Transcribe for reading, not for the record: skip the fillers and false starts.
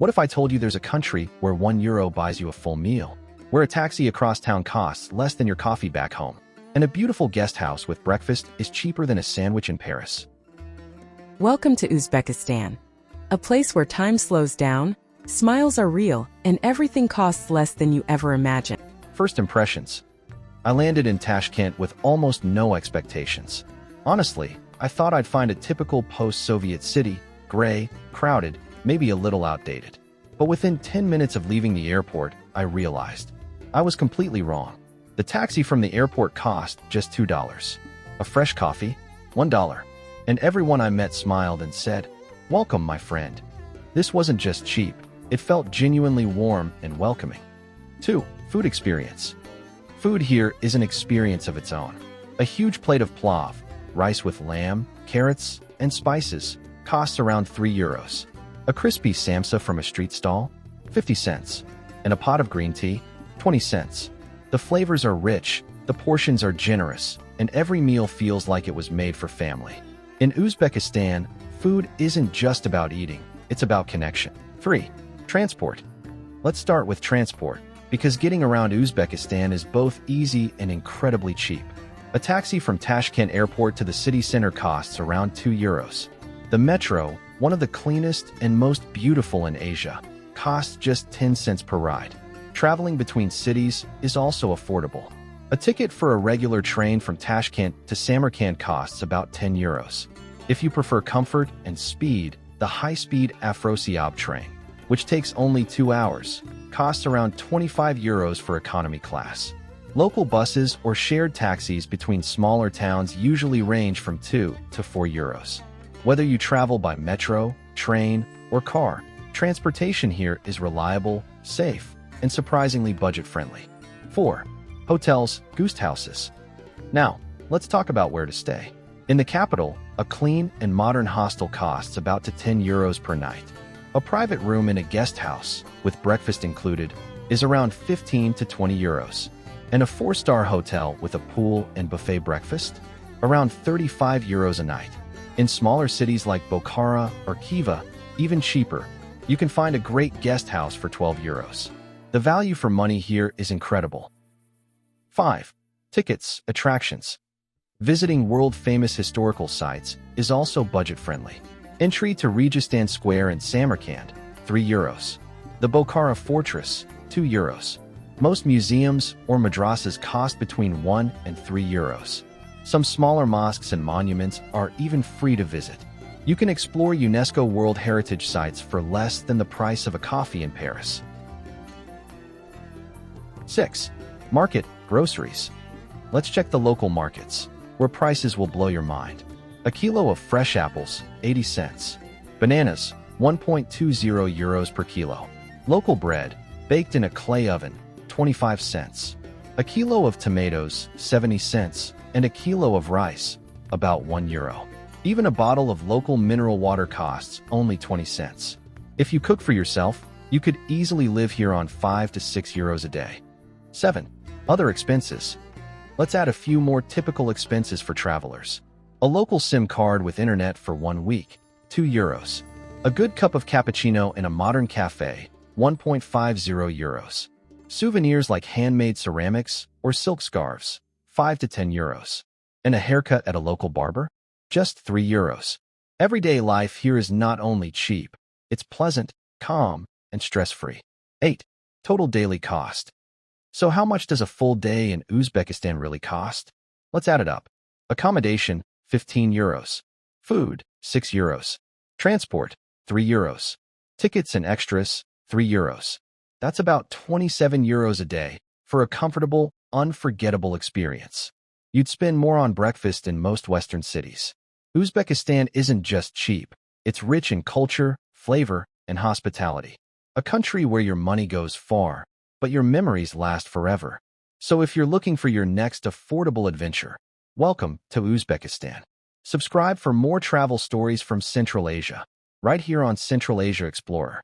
What if I told you there's a country where €1 buys you a full meal, where a taxi across town costs less than your coffee back home, and a beautiful guest house with breakfast is cheaper than a sandwich in Paris? Welcome to Uzbekistan, a place where time slows down, smiles are real, and everything costs less than you ever imagined. First impressions. I landed in Tashkent with almost no expectations. Honestly, I thought I'd find a typical post-Soviet city, gray, crowded, maybe a little outdated. But within 10 minutes of leaving the airport, I realized I was completely wrong. The taxi from the airport cost just $2. A fresh coffee, $1. And everyone I met smiled and said, "Welcome, my friend." This wasn't just cheap, it felt genuinely warm and welcoming. 2. Food experience. Food here is an experience of its own. A huge plate of plov, rice with lamb, carrots, and spices, costs around €3. A crispy samsa from a street stall, 50 cents. And a pot of green tea, 20 cents. The flavors are rich, the portions are generous, and every meal feels like it was made for family. In Uzbekistan, food isn't just about eating, it's about connection. 3. Transport. Let's start with transport, because getting around Uzbekistan is both easy and incredibly cheap. A taxi from Tashkent Airport to the city center costs around €2. The metro, one of the cleanest and most beautiful in Asia, costs just 10 cents per ride. Traveling between cities is also affordable. A ticket for a regular train from Tashkent to Samarkand costs about €10. If you prefer comfort and speed, the high-speed Afrosiab train, which takes only 2 hours, costs around €25 for economy class. Local buses or shared taxis between smaller towns usually range from €2 to €4. Whether you travel by metro, train, or car, transportation here is reliable, safe, and surprisingly budget-friendly. 4. Hotels, guest houses. Now, let's talk about where to stay. In the capital, a clean and modern hostel costs about to €10 per night. A private room in a guest house, with breakfast included, is around €15 to €20. And a 4-star hotel with a pool and buffet breakfast? Around €35 a night. In smaller cities like Bokhara or Khiva, even cheaper, you can find a great guest house for €12. The value for money here is incredible. 5. Tickets, attractions. Visiting world-famous historical sites is also budget-friendly. Entry to Registan Square in Samarkand, €3. The Bokhara Fortress, €2. Most museums or madrasas cost between €1 and €3. Some smaller mosques and monuments are even free to visit. You can explore UNESCO World Heritage Sites for less than the price of a coffee in Paris. 6. Market, groceries. Let's check the local markets, where prices will blow your mind. A kilo of fresh apples, 80 cents. Bananas, €1.20 per kilo. Local bread, baked in a clay oven, 25 cents. A kilo of tomatoes, 70 cents. And a kilo of rice, about €1. Even a bottle of local mineral water costs only 20 cents. If you cook for yourself, you could easily live here on €5 to €6 a day. 7. Other expenses. Let's add a few more typical expenses for travelers. A local SIM card with internet for 1 week, €2. A good cup of cappuccino in a modern cafe, €1.50. Souvenirs like handmade ceramics or silk scarves, €5 to €10. And a haircut at a local barber? Just €3. Everyday life here is not only cheap, it's pleasant, calm, and stress-free. 8. Total daily cost. So how much does a full day in Uzbekistan really cost? Let's add it up. Accommodation, €15. Food, €6. Transport, €3. Tickets and extras, €3. That's about €27 a day for a comfortable, unforgettable experience. You'd spend more on breakfast in most Western cities. Uzbekistan isn't just cheap, it's rich in culture, flavor, and hospitality. A country where your money goes far, but your memories last forever. So if you're looking for your next affordable adventure, welcome to Uzbekistan. Subscribe for more travel stories from Central Asia, right here on Central Asia Explorer.